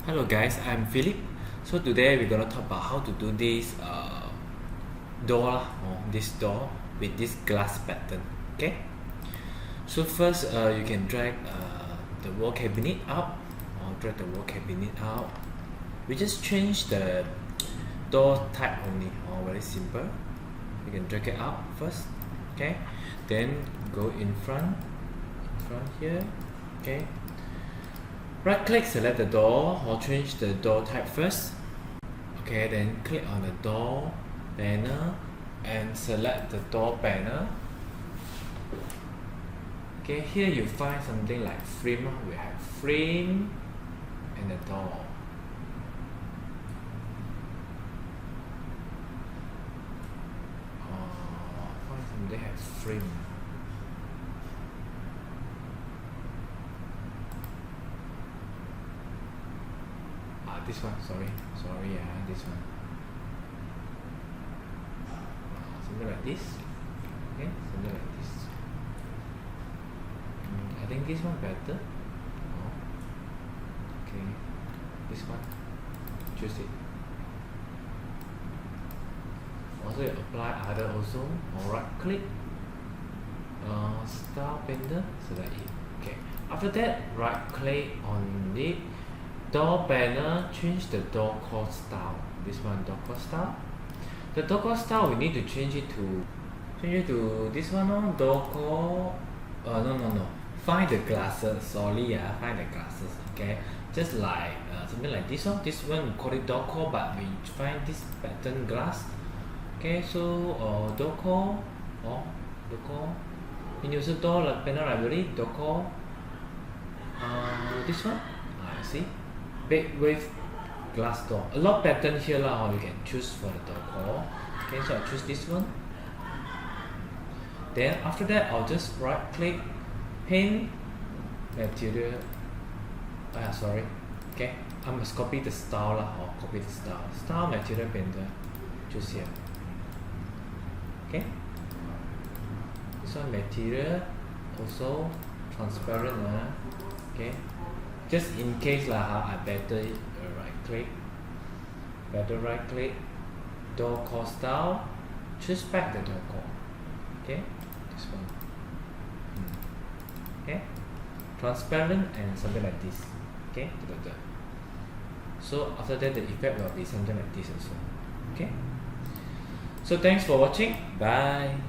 Hello guys, I'm Philip. So today we're gonna talk about how to do this door or this door with this glass pattern. Okay. So first, you can drag the wall cabinet up or drag the wall cabinet out. We just change the door type only, or very simple. You can drag it out first. Okay. Then go in front here. Okay. Right click, select the door or change the door type first. Okay, then click on the door panel and select the door panel. Okay, here you find something like frame. We have frame and the door. Find something has frame. This one, sorry, this one. Something like this. Okay, something like this. I think this one better. Okay, this one. Choose it. Also, you apply other also. Or right click. Style painter. Select it. Okay. After that, right click on the door panel, change the door core style. This one, door core style. The door core style we need to change it to this one. Door core. No. Find the glasses. Sorry, find the glasses. Okay, just like something like this one. This one we call it door core, but we find this pattern glass. Okay, so door core. Door core. In user door panel library, door core. This one. See. Big wave glass door. A lot pattern here lah. You can choose for the door core. Okay, so I choose this one. Then after that, I'll just right click, paint material. Sorry. Okay, I must copy the style lah. Or copy the style. Style material painter. Choose here. Okay. This one material also transparent. Okay. Just in case I better right click, door core style, choose back the door core. Okay, this one. Okay, transparent and something like this. Okay, so after that the effect will be something like this also. Okay, so thanks for watching. Bye.